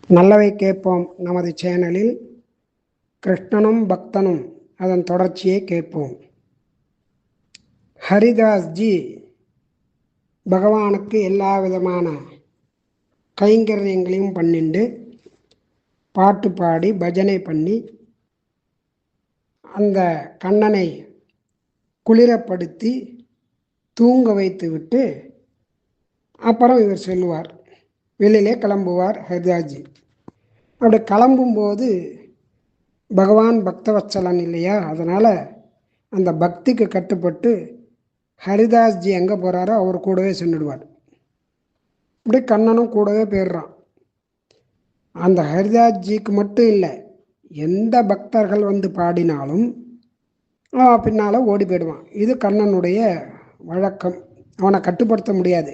நல்லவை கேட்போம் நமது சேனலில் கிருஷ்ணனும் பக்தனும் அதன் தொடர்ச்சியை கேட்போம். ஹரிதாஸ்ஜி பகவானுக்கு எல்லா விதமான கைங்கரியங்களையும் பண்ணிண்டு பாட்டு பாடி பஜனை பண்ணி அந்த கண்ணனை குளிரப்படுத்தி தூங்க வைத்து விட்டு அப்புறம் இவர் செல்லுவார், வெளியிலே கிளம்புவார் ஹரிதாஸ்ஜி. அப்படி கிளம்பும்போது பகவான் பக்தவத்சலன் இல்லையா, அதனால் அந்த பக்திக்கு கட்டுப்பட்டு ஹரிதாஸ்ஜி எங்கே போகிறாரோ அவர் கூடவே சென்றுடுவார். இப்படி கண்ணனும் கூடவே போயிடுறான். அந்த ஹரிதாஸ்ஜிக்கு மட்டும் இல்லை, எந்த பக்தர்கள் வந்து பாடினாலும் அவன் பின்னால் ஓடி போயிடுவான். இது கண்ணனுடைய வழக்கம். அவனை கட்டுப்படுத்த முடியாது,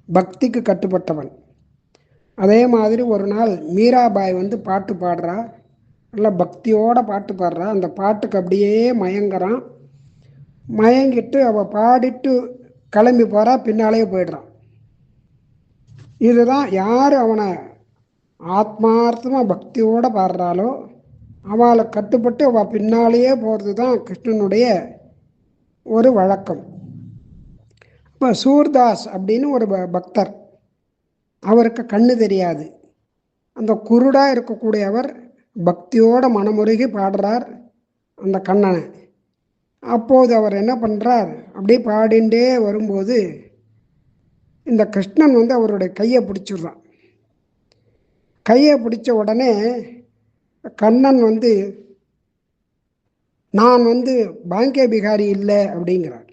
பக்திக்கு கட்டுப்பட்டவன். அதே மாதிரி ஒரு நாள் மீராபாய் வந்து பாட்டு பாடுறா, நல்லா பக்தியோட பாட்டு பாடுறா. அந்த பாட்டுக்கு அப்படியே மயங்குறான். மயங்கிட்டு அவள் பாடிட்டு கிளம்பி போகிறா, பின்னாலேயே போயிடுறான். இதுதான் யார் அவனை ஆத்மார்த்தமாக பக்தியோடு பாடுறாளோ அவளை கட்டுப்பட்டு அவள் பின்னாலேயே போகிறது தான் கிருஷ்ணனுடைய ஒரு வழக்கம். இப்போ சூர்தாஸ் அப்படின்னு ஒரு பக்தர், அவருக்கு கண்ணு தெரியாது. அந்த குருடாக இருக்கக்கூடியவர் பக்தியோட மனமுருகி பாடுறார் அந்த கண்ணனை. அப்போது அவர் என்ன பண்ணுறார், அப்படியே பாடிண்டே வரும்போது இந்த கிருஷ்ணன் வந்து அவருடைய கையை பிடிச்சிடுறான். கையை பிடிச்ச உடனே கண்ணன் வந்து நான் வந்து பாங்கே பிகாரி இல்லை அப்படிங்கிறார்,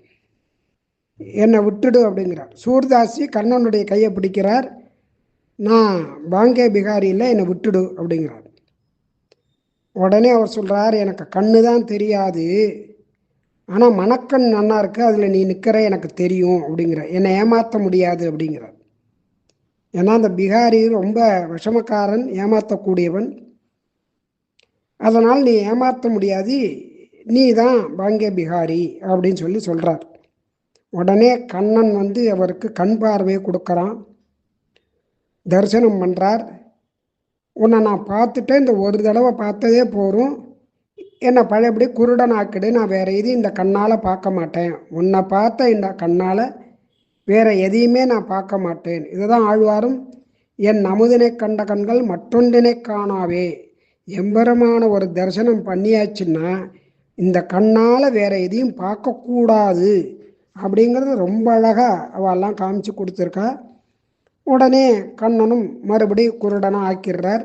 என்னை விட்டுடு அப்படிங்கிறார். சூர்தாசி கண்ணனுடைய கையை பிடிக்கிறார், நான் பாங்கே பிகாரி இல்லை, என்னை விட்டுடு அப்படிங்கிறார். உடனே அவர் சொல்கிறார், எனக்கு கண்ணு தான் தெரியாது, ஆனால் மணக்கண் நன்னா இருக்கு, அதில் நீ நிற்கிற எனக்கு தெரியும் அப்படிங்கிற, என்னை ஏமாற்ற முடியாது அப்படிங்கிறார். ஏன்னா அந்த பிகாரி ரொம்ப விஷமக்காரன், ஏமாற்றக்கூடியவன். அதனால் நீ ஏமாற்ற முடியாது, நீ தான் பாங்கே பிகாரி அப்படின்னு சொல்லி சொல்கிறார். உடனே கண்ணன் வந்து அவருக்கு கண் பார்வையை கொடுக்குறான், தரிசனம் பண்ணுறார். உன்னை நான் பார்த்துட்டேன், இந்த ஒரு தடவை பார்த்ததே போகும், என்னை பழையபடி குருடன் ஆக்கிடு, நான் வேறு எதையும் இந்த கண்ணால் பார்க்க மாட்டேன், உன்னை பார்த்த இந்த கண்ணால் வேறு எதையுமே நான் பார்க்க மாட்டேன். இதுதான் ஆழ்வாரும், என் அமுதினை கண்ட கண்கள் மற்றொன்றினை காணாவே, எம்பெருமான ஒரு தரிசனம் பண்ணியாச்சுன்னா இந்த கண்ணால் வேறு எதையும் பார்க்கக்கூடாது அப்படிங்கிறது ரொம்ப அழகாக அவெல்லாம் காமிச்சு கொடுத்துருக்கா. உடனே கண்ணனும் மறுபடி குருடனாக ஆக்கிடுறார்.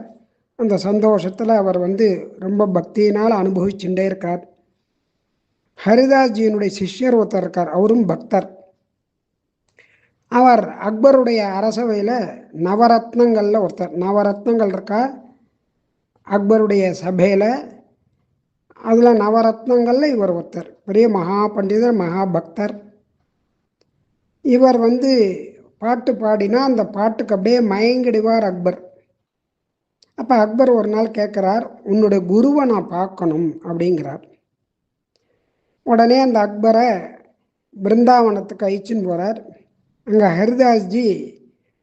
அந்த சந்தோஷத்தில் அவர் வந்து ரொம்ப பக்தியினால் அனுபவிச்சுட்டே இருக்கார். ஹரிதாஸ்ஜியினுடைய சிஷ்யர் ஒருத்தர் இருக்கார், அவரும் பக்தர். அவர் அக்பருடைய அரசவையில் நவரத்னங்களில் ஒருத்தர். நவரத்னங்கள் இருக்கா அக்பருடைய சபையில், அதில் நவரத்னங்களில் இவர் ஒருத்தர். பெரிய மகா பண்டிதர், மகா பக்தர். இவர் வந்து பாட்டு பாடினா அந்த பாட்டுக்கு அப்படியே மயங்கிடுவார் அக்பர். அப்போ அக்பர் ஒரு நாள் கேட்குறார், உன்னுடைய குருவை நான் பார்க்கணும் அப்படிங்கிறார். உடனே அந்த அக்பரை பிருந்தாவனத்துக்கு அழிச்சுன்னு போகிறார். அங்கே ஹரிதாஸ்ஜி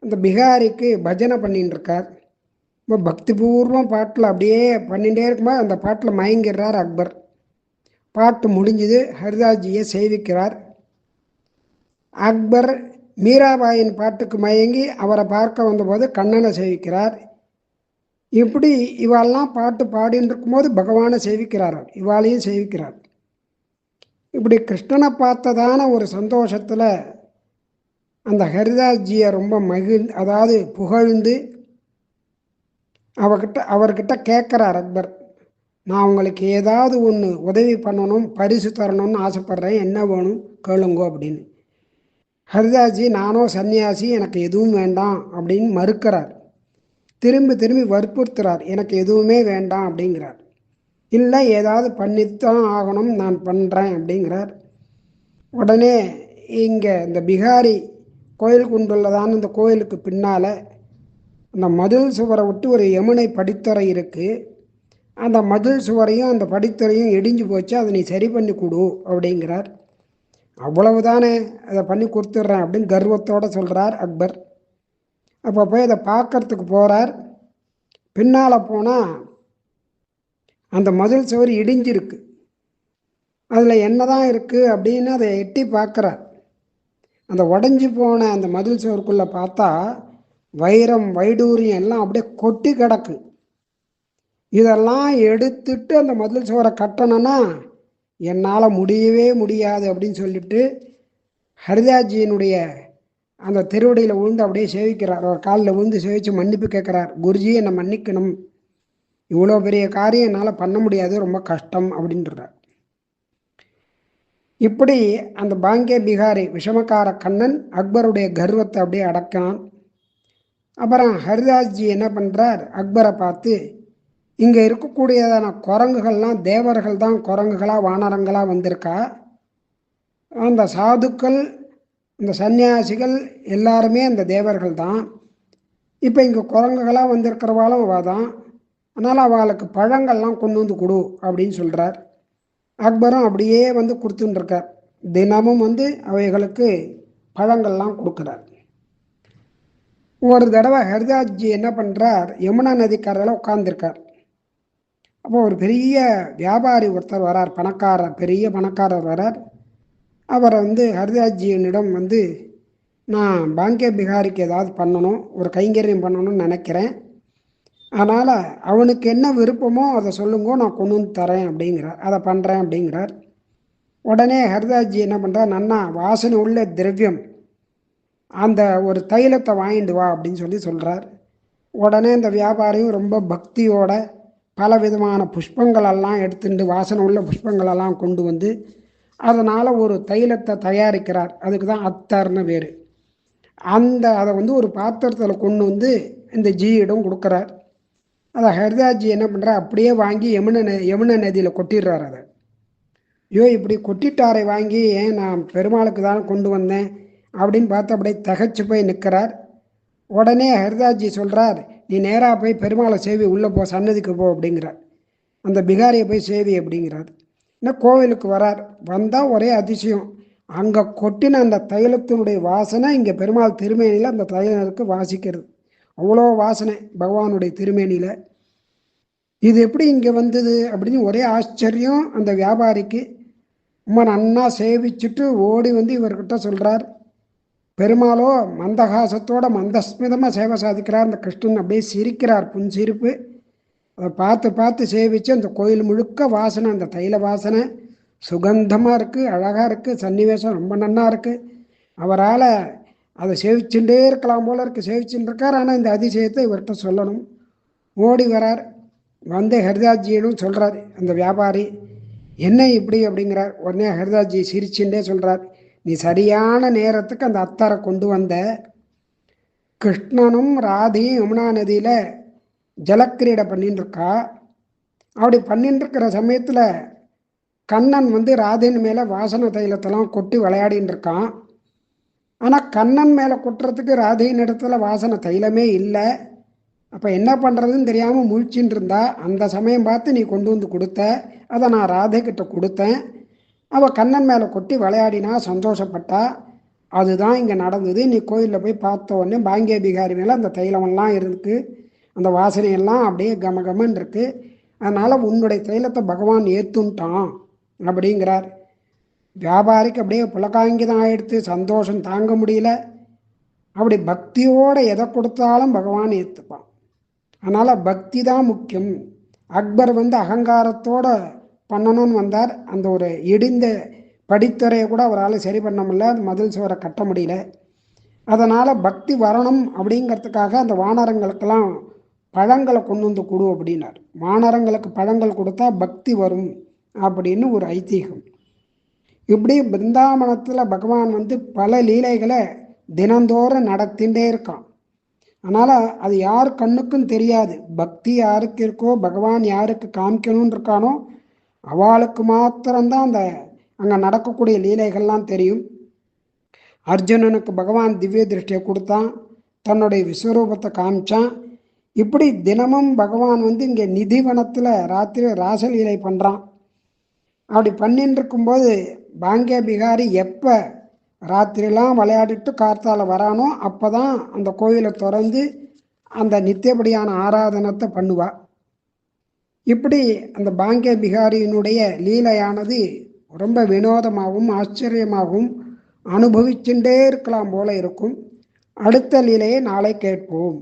அந்த பிகாரிக்கு பஜனை பண்ணின்னு இருக்கார். ரொம்ப பக்திபூர்வம் பாட்டில் அப்படியே பண்ணிகிட்டே இருக்கும்போது அந்த பாட்டில் மயங்கிடுறார் அக்பர். பாட்டு முடிஞ்சுது, ஹரிதாஸ்ஜியை சேவிக்கிறார். அக்பர் மீராபாயின் பாட்டுக்கு மயங்கி அவரை பார்க்க வந்தபோது கண்ணனை சேவிக்கிறார். இப்படி இவாளெல்லாம் பாட்டு பாடின்னு இருக்கும்போது பகவானை சேவிக்கிறார், இவாளையும் சேவிக்கிறார். இப்படி கிருஷ்ணனை பார்த்ததான ஒரு சந்தோஷத்தில் அந்த ஹரிதாஸ்ஜியை ரொம்ப அதாவது புகழ்ந்து அவர்கிட்ட கேட்குறார் அக்பர், நான் உங்களுக்கு ஏதாவது ஒன்று உதவி பண்ணணும், பரிசு தரணும்னு ஆசைப்பட்றேன், என்ன வேணும் கேளுங்கோ அப்படின்னு. ஹரிதாஸ்ஜி, நானோ சன்னியாசி, எனக்கு எதுவும் வேண்டாம் அப்படின்னு மறுக்கிறார். திரும்பி திரும்பி வற்புறுத்துறார், எனக்கு எதுவுமே வேண்டாம் அப்படிங்கிறார். இல்லை, ஏதாவது பண்ணித்தான் ஆகணும், நான் பண்ணுறேன் அப்படிங்கிறார். உடனே இங்கே இந்த பிகாரி கோயில் கொண்டுள்ளதான இந்த கோயிலுக்கு பின்னால் அந்த மதில் சுவரை விட்டு ஒரு யமுனை படித்துறை இருக்குது. அந்த மதில் சுவரையும் அந்த படித்துறையும் இடிஞ்சு போச்சு, அதை நீ சரி பண்ணி கொடு அப்படிங்கிறார். அவ்வளவுதானே, அதை பண்ணி கொடுத்துட்றேன் அப்படின்னு கர்வத்தோடு சொல்கிறார் அக்பர். அப்போ போய் அதை பார்க்கறதுக்கு போகிறார். பின்னால் போனால் அந்த மதில் சுவர் இடிஞ்சிருக்கு. அதில் என்னதான் இருக்குது அப்படின்னு அதை எட்டி பார்க்குறார். அந்த உடஞ்சி போன அந்த மதில் சுவருக்குள்ளே பார்த்தா வைரம் வைடூரியம் எல்லாம் அப்படியே கொட்டி கிடக்கு. இதெல்லாம் எடுத்துட்டு அந்த மதில் சுவரை கட்டணும்னா என்னால் முடியவே முடியாது அப்படின்னு சொல்லிட்டு ஹரிதாஸ்ஜியினுடைய அந்த திருவடியில் விழுந்து அப்படியே சேவிக்கிறார். அவர் காலில் விழுந்து சேவித்து மன்னிப்பு கேட்குறார். குருஜி என்னை மன்னிக்கணும், இவ்வளோ பெரிய காரியம் என்னால் பண்ண முடியாது, ரொம்ப கஷ்டம் அப்படின்றார். இப்படி அந்த பாங்கே பிகாரி விஷமக்கார கண்ணன் அக்பருடைய கர்வத்தை அப்படியே அடக்கான். அப்புறம் ஹரிதாஸ்ஜி என்ன பண்ணுறார், அக்பரை பார்த்து, இங்கே இருக்கக்கூடியதான குரங்குகள்லாம் தேவர்கள் தான் குரங்குகளாக வானரங்களாக வந்திருக்கா, அந்த சாதுக்கள் இந்த சன்னியாசிகள் எல்லாருமே அந்த தேவர்கள் தான், இப்போ இங்கே குரங்குகளாக வந்திருக்கிறவாளும் அவள் தான், அதனால் அவளுக்கு பழங்கள்லாம் கொண்டு வந்து கொடு அப்படின்னு சொல்கிறார். அக்பரும் அப்படியே வந்து கொடுத்துட்டுருக்கார். தினமும் வந்து அவைகளுக்கு பழங்கள்லாம் கொடுக்குறார். ஒரு தடவை ஹரிதாஸ்ஜி என்ன பண்ணுறார், யமுனா நதிக்கரையில் உட்கார்ந்துருக்கார். அப்போ ஒரு பெரிய வியாபாரி ஒருத்தர் வரார், பணக்காரர், பெரிய பணக்காரர் வரார். அவரை வந்து ஹரிதாஸ்ஜியினிடம் வந்து, நான் பாங்கே பிகாரிக்கு ஏதாவது பண்ணணும், ஒரு கைங்கரியம் பண்ணணும்னு நினைக்கிறேன், அதனால் அவனுக்கு என்ன விருப்பமோ அதை சொல்லுங்க, நான் கொண்டு வந்து தரேன் அப்படிங்கிறார், அதை பண்ணுறேன் அப்படிங்கிறார். உடனே ஹரிதாஸ்ஜி என்ன பண்ணுறார், நன்னா வாசனை உள்ள திரவியம் அந்த ஒரு தைலத்தை வாங்கிட்டு வா அப்படின்னு சொல்கிறார். உடனே இந்த வியாபாரியும் ரொம்ப பக்தியோட பல விதமான புஷ்பங்களெல்லாம் எடுத்துட்டு வாசனை உள்ள புஷ்பங்களெல்லாம் கொண்டு வந்து அதனால் ஒரு தைலத்தை தயாரிக்கிறார். அதுக்கு தான் அத்தர்னு பேர். அதை வந்து ஒரு பாத்திரத்தில் கொண்டு வந்து இந்த ஜியிடம் கொடுக்குறார். அதை ஹரிதாஸ்ஜி என்ன பண்ணுறார், அப்படியே வாங்கி யமுனை நதியில் கொட்டிடுறார். அதை ஐயோ இப்படி கொட்டிட்டாரை வாங்கி ஏன் நான் பெருமாளுக்கு தான் கொண்டு வந்தேன் அப்படின்னு பார்த்து அப்படியே தகைச்சு போய் நிற்கிறார். உடனே ஹரிதாஸ்ஜி சொல்கிறார், நீ நேராக போய் பெருமாளை சேவி, உள்ளே போ, சன்னதிக்கு போ அப்படிங்கிறார். அந்த பிகாரியை போய் சேவி அப்படிங்கிறார். இன்னும் கோவிலுக்கு வரார். வந்தால் ஒரே அதிசயம், அங்கே கொட்டின அந்த தைலத்தினுடைய வாசனை இங்கே பெருமாள் திருமேனியில் அந்த தைலனுக்கு வாசிக்கிறது. அவ்வளோ வாசனை பகவானுடைய திருமேனியில். இது எப்படி இங்கே வந்தது அப்படின்னு ஒரே ஆச்சரியம் அந்த வியாபாரிக்கு. ரொம்ப நன்னா சேவிச்சுட்டு ஓடி வந்து இவர்கிட்ட சொல்கிறார். பெருமாளோ மந்தகாசத்தோட மந்தஸ்மிதமாக சேவை சாதிக்கிறார். அந்த கிருஷ்ணன் அப்படியே சிரிக்கிறார், புன்சிரிப்பு. அதை பார்த்து பார்த்து சேவித்து அந்த கோயில் முழுக்க வாசனை, அந்த தைல வாசனை சுகந்தமாக இருக்குது, அழகாக இருக்குது, சன்னிவேசம் ரொம்ப நன்னா இருக்குது. அவரால் அதை சேவிச்சுட்டே இருக்கலாம் போல இருக்குது, சேவிச்சுட்டு இருக்கார். ஆனால் இந்த அதிசயத்தை இவர்கிட்ட சொல்லணும். ஓடி வரார். வந்து ஹரிதாஸ்ஜியிடம் சொல்கிறார் அந்த வியாபாரி, என்ன இப்படி அப்படிங்கிறார். உடனே ஹரிதாஸ்ஜி சிரிச்சுட்டே சொல்கிறார், நீ சரியான நேரத்துக்கு அந்த அத்தாரை கொண்டு வந்த. கிருஷ்ணனும் ராதையும் யமுனா நதியில் ஜலக்கிரீடை பண்ணின்னு இருக்கா. அப்படி பண்ணின்னு இருக்கிற சமயத்தில் கண்ணன் வந்து ராதையின் மேலே வாசன தைலத்தெல்லாம் கொட்டி விளையாடின்னு இருக்கான். ஆனால் கண்ணன் மேலே கொட்டுறதுக்கு ராதையின் இடத்துல வாசனை தைலமே இல்லை. அப்போ என்ன பண்ணுறதுன்னு தெரியாமல் முழிச்சின்னு இருந்தா. அந்த சமயம் பார்த்து நீ கொண்டு வந்து கொடுத்த, அதை நான் ராதை கிட்ட கொடுத்தேன். அவள் கண்ணன் மேலே கொட்டி விளையாடினா, சந்தோஷப்பட்டா. அதுதான் இங்கே நடந்தது. நீ கோயிலில் போய் பார்த்த உடனே பாங்கே பிகாரி மேலே அந்த தைலமெல்லாம் இருக்குது, அந்த வாசனையெல்லாம் அப்படியே கமகமன் இருக்குது. அதனால் உன்னுடைய தைலத்தை பகவான் ஏற்றுன்ட்டான் அப்படிங்கிறார். வியாபாரிக்கு அப்படியே புலகாங்கிதம் ஆகிடுத்து, சந்தோஷம் தாங்க முடியல. அப்படி பக்தியோடு எதை கொடுத்தாலும் பகவான் ஏற்றுப்பான். அதனால் பக்தி தான் முக்கியம். அக்பர் வந்து அகங்காரத்தோடு பண்ணணும்னு வந்தார். அந்த ஒரு இடிந்த படித்துறையை கூட அவரால் சரி பண்ண முடியல, அது மதில் சுவரை கட்ட முடியல. அதனால் பக்தி வரணும் அப்படிங்கிறதுக்காக அந்த வானரங்களுக்கெல்லாம் பழங்களை கொண்டு வந்து கொடு அப்படின்னார். வானரங்களுக்கு பழங்கள் கொடுத்தா பக்தி வரும் அப்படின்னு ஒரு ஐதீகம். இப்படி பிருந்தாவனத்தில் பகவான் வந்து பல லீலைகளை தினந்தோறும் நடத்திகிட்டே இருக்கான். அதனால் அது யார் கண்ணுக்கும் தெரியாது. பக்தி யாருக்கு இருக்கோ, பகவான் யாருக்கு காமிக்கணும்னு இருக்கானோ அவளுக்கு மாத்திரம்தான் அந்த அங்கே நடக்கக்கூடிய லீலைகள்லாம் தெரியும். அர்ஜுனனுக்கு பகவான் திவ்ய திருஷ்டியை கொடுத்தான், தன்னுடைய விஸ்வரூபத்தை காமிச்சான். இப்படி தினமும் பகவான் வந்து இங்கே நிதிவனத்தில் ராத்திரி ராசலீலை பண்ணுறான். அப்படி பண்ணின்னு இருக்கும்போது பாங்கே பிகாரி எப்போ ராத்திரிலாம் விளையாடிட்டு கார்த்தால வரானோ அப்போ தான் அந்த கோயிலை திறந்து அந்த நித்தியபடியான ஆராதனத்தை பண்ணுவா. இப்படி அந்த பாங்கிய பிகாரியினுடைய லீலையானது ரொம்ப வினோதமாகவும் ஆச்சரியமாகவும் அனுபவிச்சுட்டே இருக்கலாம் போல இருக்கும். அடுத்த லீலையை நாளை கேட்போம்.